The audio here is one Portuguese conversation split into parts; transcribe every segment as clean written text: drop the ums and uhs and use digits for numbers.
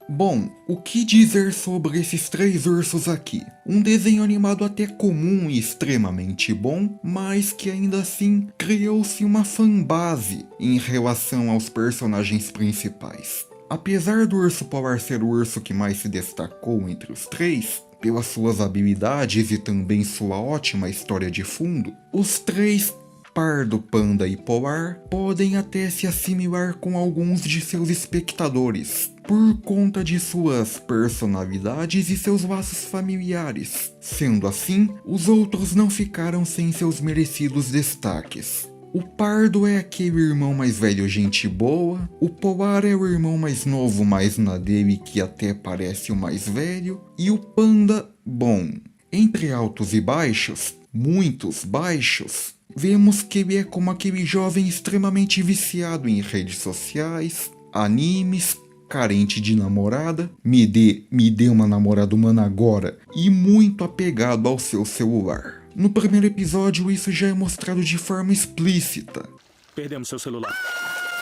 Bom, o que dizer sobre esses três ursos aqui? Um desenho animado até comum e extremamente bom, mas que ainda assim criou-se uma fanbase em relação aos personagens principais. Apesar do Urso Polar ser o urso que mais se destacou entre os três, pelas suas habilidades e também sua ótima história de fundo, os três Pardo, Panda e Polar podem até se assimilar com alguns de seus espectadores, por conta de suas personalidades e seus laços familiares. Sendo assim, os outros não ficaram sem seus merecidos destaques. O Pardo é aquele irmão mais velho gente boa, o Polar é o irmão mais novo mais na dele que até parece o mais velho, e o Panda, bom, entre altos e baixos, muitos baixos, vemos que ele é como aquele jovem extremamente viciado em redes sociais, animes, carente de namorada, me dê uma namorada humana agora, e muito apegado ao seu celular. No primeiro episódio isso já é mostrado de forma explícita. Perdemos seu celular.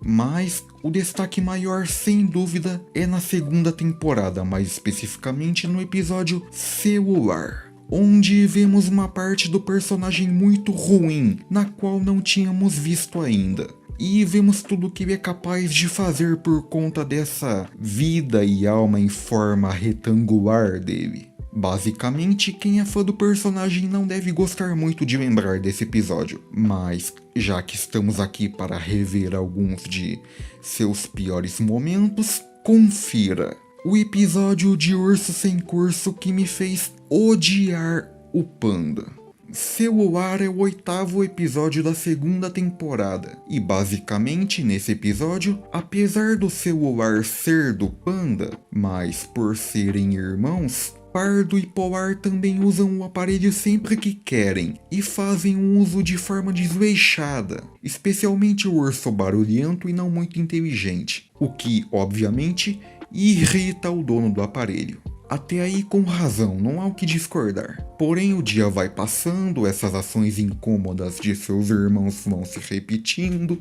Mas o destaque maior, sem dúvida, é na segunda temporada, mais especificamente no episódio Celular, onde vemos uma parte do personagem muito ruim, na qual não tínhamos visto ainda. E vemos tudo o que ele é capaz de fazer por conta dessa vida e alma em forma retangular dele. Basicamente, quem é fã do personagem não deve gostar muito de lembrar desse episódio, mas já que estamos aqui para rever alguns de seus piores momentos, confira o episódio de Urso Sem Curso que me fez odiar o Panda. Celular é o 8º episódio da segunda temporada, e basicamente nesse episódio, apesar do celular ser do Panda, mas por serem irmãos, Pardo e Polar também usam o aparelho sempre que querem e fazem um uso de forma desleixada, especialmente o urso barulhento e não muito inteligente, o que, obviamente, irrita o dono do aparelho. Até aí com razão, não há o que discordar. Porém o dia vai passando, essas ações incômodas de seus irmãos vão se repetindo.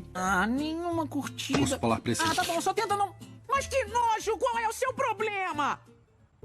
Nenhuma curtida. Posso falar pra esse... Tá bom, só tenta não... Mas que nojo, qual é o seu problema?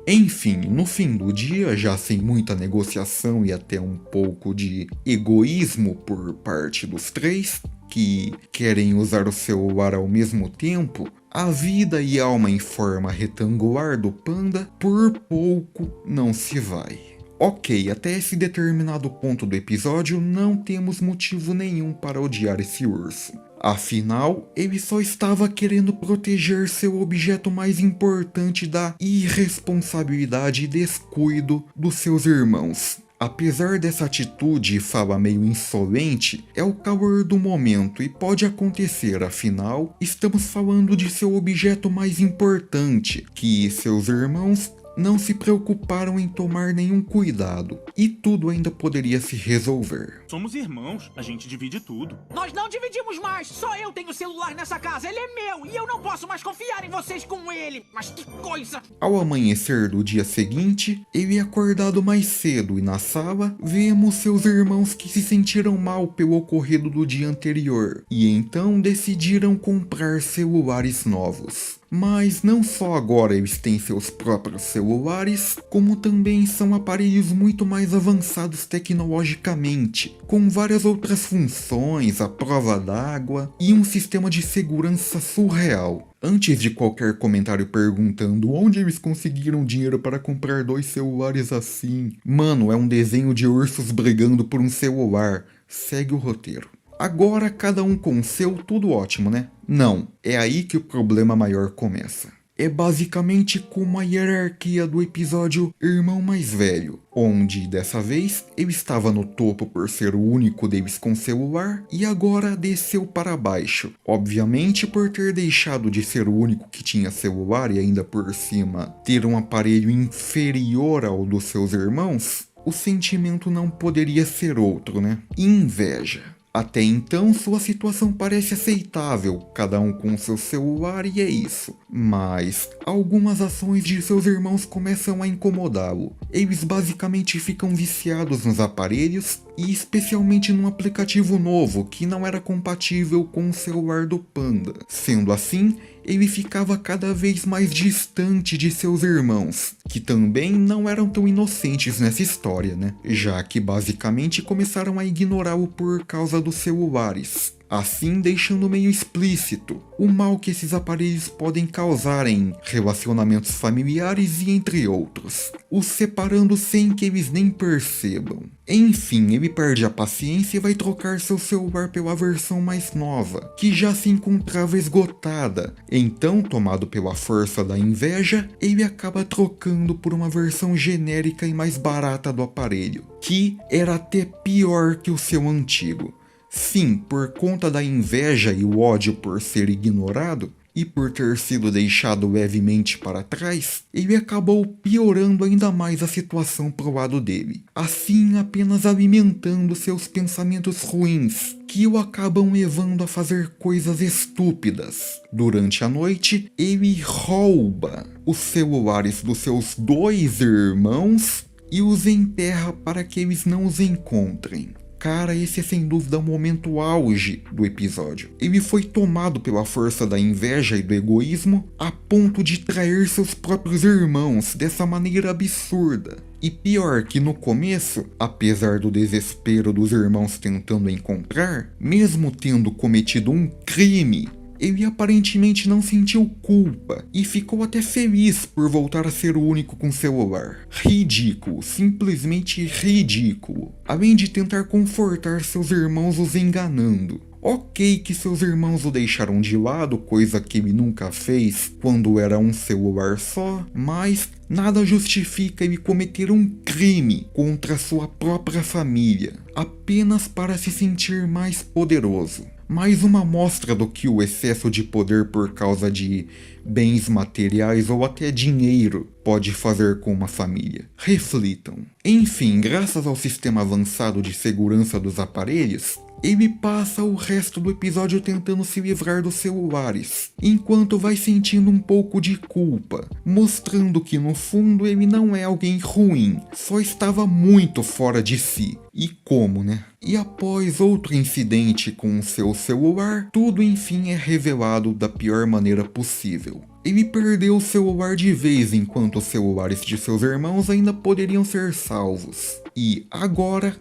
Enfim, no fim do dia, já sem muita negociação e até um pouco de egoísmo por parte dos três, que querem usar o celular ao mesmo tempo, a vida e alma em forma retangular do Panda por pouco não se vai. Ok, até esse determinado ponto do episódio não temos motivo nenhum para odiar esse urso. Afinal, ele só estava querendo proteger seu objeto mais importante da irresponsabilidade e descuido dos seus irmãos. Apesar dessa atitude e fala meio insolente, é o calor do momento e pode acontecer, afinal, estamos falando de seu objeto mais importante, que seus irmãos não se preocuparam em tomar nenhum cuidado, e tudo ainda poderia se resolver. Somos irmãos, a gente divide tudo. Nós não dividimos mais, só eu tenho celular nessa casa, ele é meu e eu não posso mais confiar em vocês com ele. Mas que coisa! Ao amanhecer do dia seguinte, ele é acordado mais cedo e na sala vemos seus irmãos que se sentiram mal pelo ocorrido do dia anterior, e então decidiram comprar celulares novos. Mas não só agora eles têm seus próprios celulares, como também são aparelhos muito mais avançados tecnologicamente, com várias outras funções, a prova d'água e um sistema de segurança surreal. Antes de qualquer comentário perguntando onde eles conseguiram dinheiro para comprar 2 celulares assim, mano, é um desenho de ursos brigando por um celular, segue o roteiro. Agora cada um com o seu, tudo ótimo, né? Não, é aí que o problema maior começa. É basicamente como a hierarquia do episódio Irmão Mais Velho, onde, dessa vez, ele estava no topo por ser o único deles com celular e agora desceu para baixo. Obviamente por ter deixado de ser o único que tinha celular e ainda por cima ter um aparelho inferior ao dos seus irmãos, o sentimento não poderia ser outro, né? Inveja. Até então sua situação parece aceitável, cada um com seu celular e é isso. Mas algumas ações de seus irmãos começam a incomodá-lo. Eles basicamente ficam viciados nos aparelhos e especialmente num aplicativo novo que não era compatível com o celular do Panda. Sendo assim, ele ficava cada vez mais distante de seus irmãos, que também não eram tão inocentes nessa história, né? Já que basicamente começaram a ignorá-lo por causa dos celulares. Assim, deixando meio explícito o mal que esses aparelhos podem causar em relacionamentos familiares e entre outros, os separando sem que eles nem percebam. Enfim, ele perde a paciência e vai trocar seu celular pela versão mais nova, que já se encontrava esgotada. Então, tomado pela força da inveja, ele acaba trocando por uma versão genérica e mais barata do aparelho, que era até pior que o seu antigo. Sim, por conta da inveja e o ódio por ser ignorado, e por ter sido deixado levemente para trás, ele acabou piorando ainda mais a situação pro lado dele, assim apenas alimentando seus pensamentos ruins, que o acabam levando a fazer coisas estúpidas. Durante a noite, ele rouba os celulares dos seus 2 irmãos e os enterra para que eles não os encontrem. Cara, esse é sem dúvida o momento auge do episódio. Ele foi tomado pela força da inveja e do egoísmo a ponto de trair seus próprios irmãos dessa maneira absurda. E pior que no começo, apesar do desespero dos irmãos tentando encontrar, mesmo tendo cometido um crime, ele aparentemente não sentiu culpa e ficou até feliz por voltar a ser o único com celular. Ridículo, simplesmente ridículo. Além de tentar confortar seus irmãos os enganando. Ok que seus irmãos o deixaram de lado, coisa que ele nunca fez quando era um celular só, mas nada justifica ele cometer um crime contra sua própria família, apenas para se sentir mais poderoso. Mais uma amostra do que o excesso de poder por causa de bens materiais ou até dinheiro pode fazer com uma família. Reflitam. Enfim, graças ao sistema avançado de segurança dos aparelhos, ele passa o resto do episódio tentando se livrar dos celulares, enquanto vai sentindo um pouco de culpa, mostrando que no fundo ele não é alguém ruim, só estava muito fora de si. E como, né? E após outro incidente com seu celular, tudo enfim é revelado da pior maneira possível. Ele perdeu o celular de vez enquanto os celulares de seus irmãos ainda poderiam ser salvos. E agora,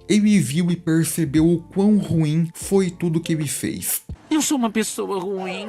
ele viu e percebeu o quão ruim foi tudo que ele fez. Eu sou uma pessoa ruim.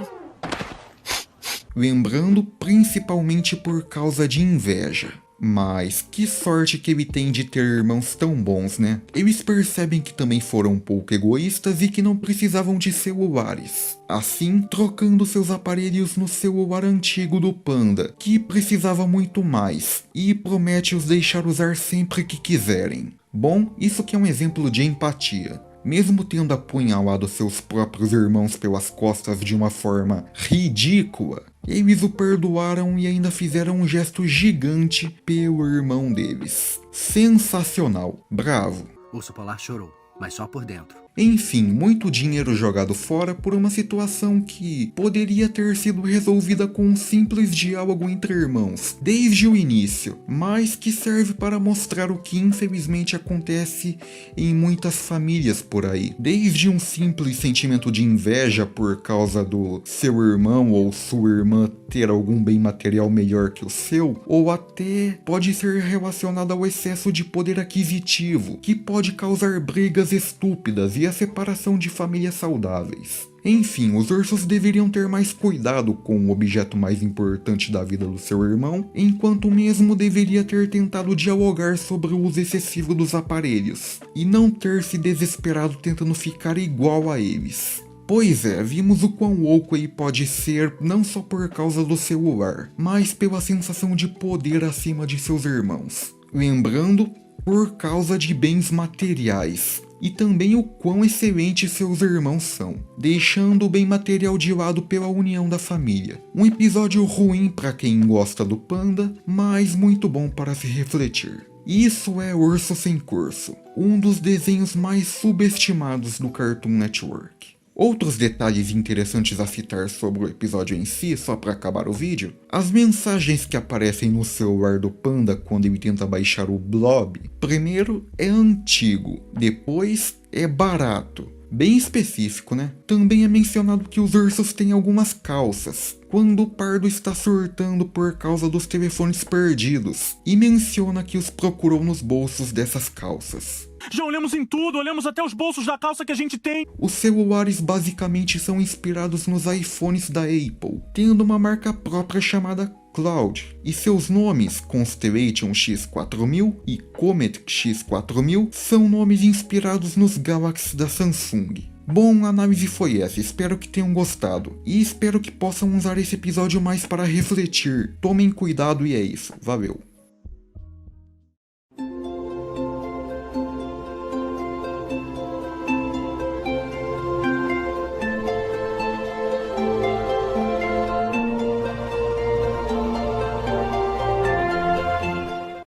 Lembrando, principalmente por causa de inveja. Mas que sorte que ele tem de ter irmãos tão bons, né? Eles percebem que também foram um pouco egoístas e que não precisavam de celulares. Assim, trocando seus aparelhos no celular antigo do Panda, que precisava muito mais, e promete os deixar usar sempre que quiserem. Bom, isso que é um exemplo de empatia. Mesmo tendo apunhalado seus próprios irmãos pelas costas de uma forma ridícula, eles o perdoaram e ainda fizeram um gesto gigante pelo irmão deles. Sensacional, bravo. Urso Polar chorou, mas só por dentro. Enfim, muito dinheiro jogado fora por uma situação que poderia ter sido resolvida com um simples diálogo entre irmãos, desde o início, mas que serve para mostrar o que infelizmente acontece em muitas famílias por aí. Desde um simples sentimento de inveja por causa do seu irmão ou sua irmã ter algum bem material melhor que o seu, ou até pode ser relacionado ao excesso de poder aquisitivo, que pode causar brigas estúpidas e a separação de famílias saudáveis. Enfim, os ursos deveriam ter mais cuidado com o objeto mais importante da vida do seu irmão, enquanto mesmo deveria ter tentado dialogar sobre o uso excessivo dos aparelhos, e não ter se desesperado tentando ficar igual a eles. Pois é, vimos o quão louco ele pode ser não só por causa do celular, mas pela sensação de poder acima de seus irmãos. Lembrando, por causa de bens materiais. E também o quão excelentes seus irmãos são, deixando o bem material de lado pela união da família. Um episódio ruim para quem gosta do Panda, mas muito bom para se refletir. Isso é Urso Sem Curso, um dos desenhos mais subestimados do Cartoon Network. Outros detalhes interessantes a citar sobre o episódio em si, só para acabar o vídeo, as mensagens que aparecem no celular do Panda quando ele tenta baixar o Blob, primeiro é antigo, depois é barato. Bem específico, né? Também é mencionado que os ursos têm algumas calças, quando o Pardo está surtando por causa dos telefones perdidos, e menciona que os procurou nos bolsos dessas calças. Já olhamos em tudo, olhamos até os bolsos da calça que a gente tem. Os celulares basicamente são inspirados nos iPhones da Apple, tendo uma marca própria chamada Cloud, e seus nomes, Constellation X4000 e Comet X4000, são nomes inspirados nos Galaxy da Samsung. Bom, a análise foi essa, espero que tenham gostado, e espero que possam usar esse episódio mais para refletir. Tomem cuidado e é isso, valeu.